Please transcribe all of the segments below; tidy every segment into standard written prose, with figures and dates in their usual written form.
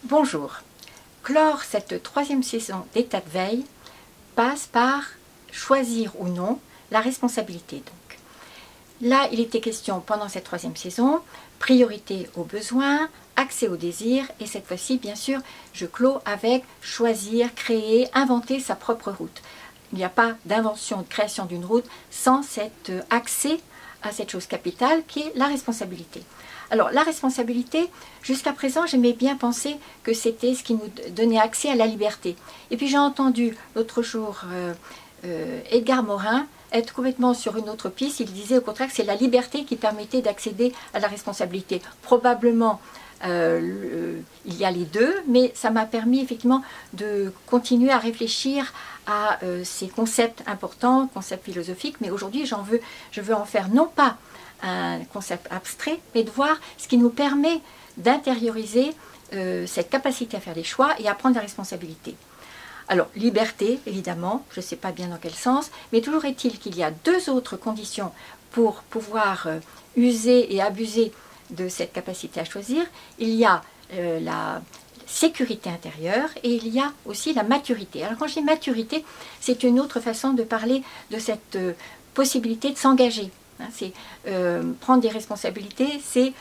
Bonjour. Clore cette troisième saison d'état de veille passe par choisir ou non la responsabilité. Donc, là, il était question pendant cette troisième saison, priorité aux besoins, accès aux désirs, et cette fois-ci, bien sûr, je clôt avec choisir, créer, inventer sa propre route. Il n'y a pas d'invention, de création d'une route sans cet accès à cette chose capitale qui est la responsabilité. Alors la responsabilité, jusqu'à présent, j'aimais bien penser que c'était ce qui nous donnait accès à la liberté. Et puis j'ai entendu l'autre jour Edgar Morin être complètement sur une autre piste. Il disait au contraire que c'est la liberté qui permettait d'accéder à la responsabilité. Probablement, il y a les deux, mais ça m'a permis effectivement de continuer à réfléchir à ces concepts importants, concepts philosophiques, mais aujourd'hui je veux en faire non pas un concept abstrait, mais de voir ce qui nous permet d'intérioriser cette capacité à faire des choix et à prendre des responsabilités. Alors, liberté, évidemment, je ne sais pas bien dans quel sens, mais toujours est-il qu'il y a deux autres conditions pour pouvoir user et abuser de cette capacité à choisir. Il y a la sécurité intérieure et il y a aussi la maturité. Alors quand je dis maturité, c'est une autre façon de parler de cette possibilité de s'engager. C'est prendre des responsabilités, c'est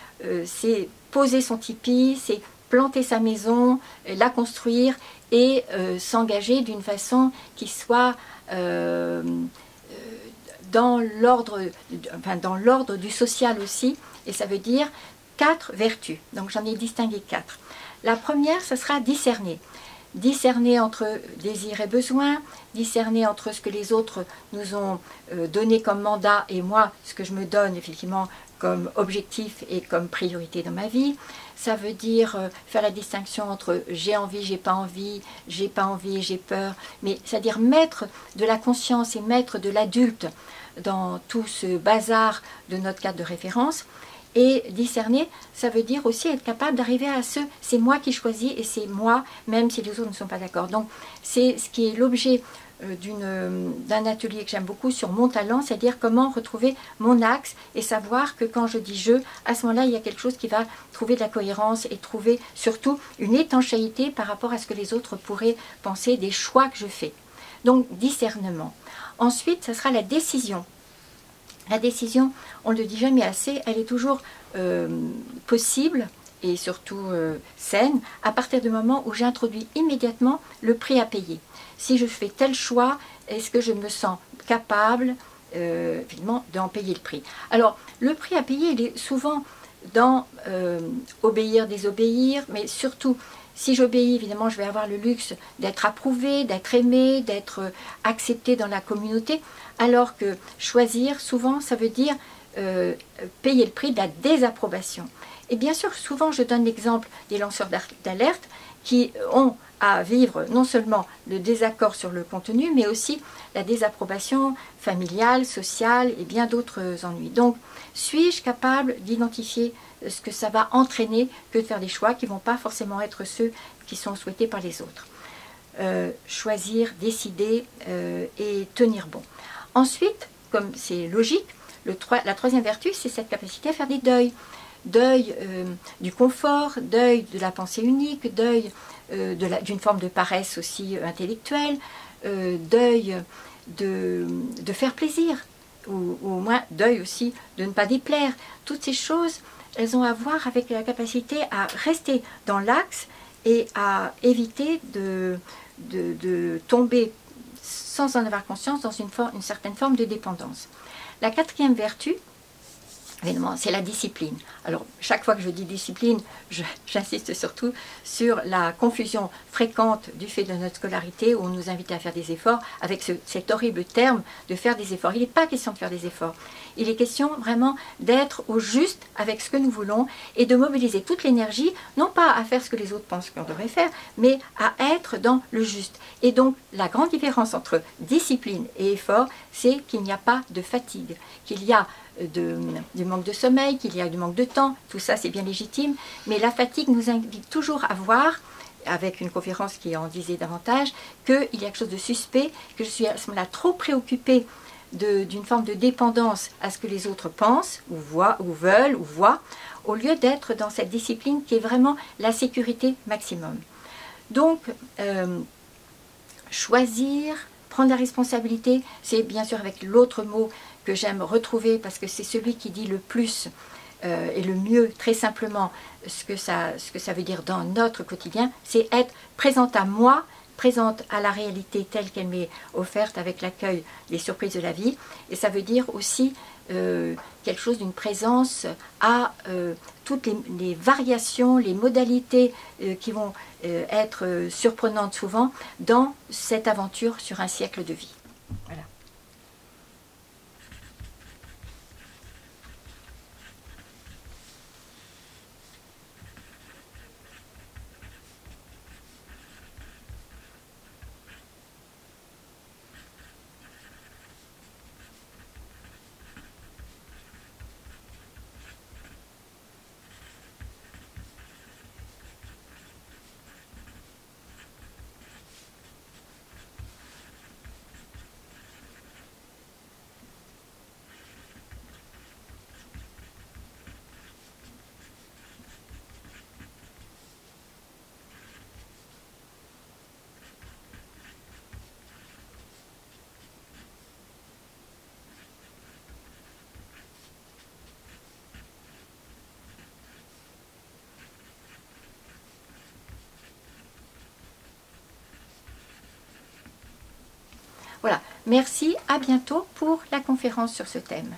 poser son tipi, c'est planter sa maison, la construire et s'engager d'une façon qui soit dans l'ordre du social aussi, et ça veut dire 4 vertus. Donc j'en ai distingué 4. La première, ce sera discerner. Discerner entre désir et besoin, discerner entre ce que les autres nous ont donné comme mandat et moi, ce que je me donne effectivement comme objectif et comme priorité dans ma vie. Ça veut dire faire la distinction entre j'ai envie, j'ai pas envie et j'ai peur, mais c'est-à-dire mettre de la conscience et mettre de l'adulte dans tout ce bazar de notre cadre de référence. Et discerner, ça veut dire aussi être capable d'arriver à ce « c'est moi qui choisis et c'est moi, même si les autres ne sont pas d'accord ». Donc c'est ce qui est l'objet d'un atelier que j'aime beaucoup sur mon talent, c'est-à-dire comment retrouver mon axe et savoir que quand je dis « je », à ce moment-là, il y a quelque chose qui va trouver de la cohérence et trouver surtout une étanchéité par rapport à ce que les autres pourraient penser des choix que je fais. Donc discernement. Ensuite, ça sera la décision. La décision, on ne le dit jamais assez, elle est toujours possible et surtout saine à partir du moment où j'introduis immédiatement le prix à payer. Si je fais tel choix, est-ce que je me sens capable évidemment d'en payer le prix? Alors le prix à payer, il est souvent dans obéir, désobéir, mais surtout si j'obéis, évidemment, je vais avoir le luxe d'être approuvé, d'être aimé, d'être accepté dans la communauté, alors que choisir, souvent, ça veut dire payer le prix de la désapprobation. Et bien sûr, souvent, je donne l'exemple des lanceurs d'alerte qui ont à vivre non seulement le désaccord sur le contenu, mais aussi la désapprobation familiale, sociale et bien d'autres ennuis. Donc, suis-je capable d'identifier ce que ça va entraîner que de faire des choix qui ne vont pas forcément être ceux qui sont souhaités par les autres. Choisir, décider et tenir bon. Ensuite, comme c'est logique, la troisième vertu, c'est cette capacité à faire des deuils. Deuil du confort, deuil de la pensée unique, deuil d'une forme de paresse aussi intellectuelle, deuil de faire plaisir, ou au moins deuil aussi de ne pas déplaire. Toutes ces choses, elles ont à voir avec la capacité à rester dans l'axe et à éviter de tomber sans en avoir conscience dans une certaine forme de dépendance. La quatrième vertu, évidemment, c'est la discipline. Alors, chaque fois que je dis discipline, j'insiste surtout sur la confusion fréquente du fait de notre scolarité où on nous invite à faire des efforts avec cet horrible terme de faire des efforts. Il n'est pas question de faire des efforts. Il est question vraiment d'être au juste avec ce que nous voulons et de mobiliser toute l'énergie, non pas à faire ce que les autres pensent qu'on devrait faire, mais à être dans le juste. Et donc, la grande différence entre discipline et effort, c'est qu'il n'y a pas de fatigue, qu'il y a du manque de sommeil, qu'il y a du manque de temps, tout ça c'est bien légitime, mais la fatigue nous invite toujours à voir, avec une conférence qui en disait davantage, qu'il y a quelque chose de suspect, que je suis à ce moment-là trop préoccupée d'une forme de dépendance à ce que les autres pensent, ou voient, ou veulent, ou voient, au lieu d'être dans cette discipline qui est vraiment la sécurité maximum. Donc, choisir, prendre la responsabilité, c'est bien sûr avec l'autre mot que j'aime retrouver parce que c'est celui qui dit le plus et le mieux, très simplement, ce que ça veut dire dans notre quotidien, c'est être présente à moi, présente à la réalité telle qu'elle m'est offerte avec l'accueil des surprises de la vie. Et ça veut dire aussi quelque chose d'une présence à toutes les variations, les modalités qui vont être surprenantes souvent dans cette aventure sur un siècle de vie. Voilà. Voilà, merci, à bientôt pour la conférence sur ce thème.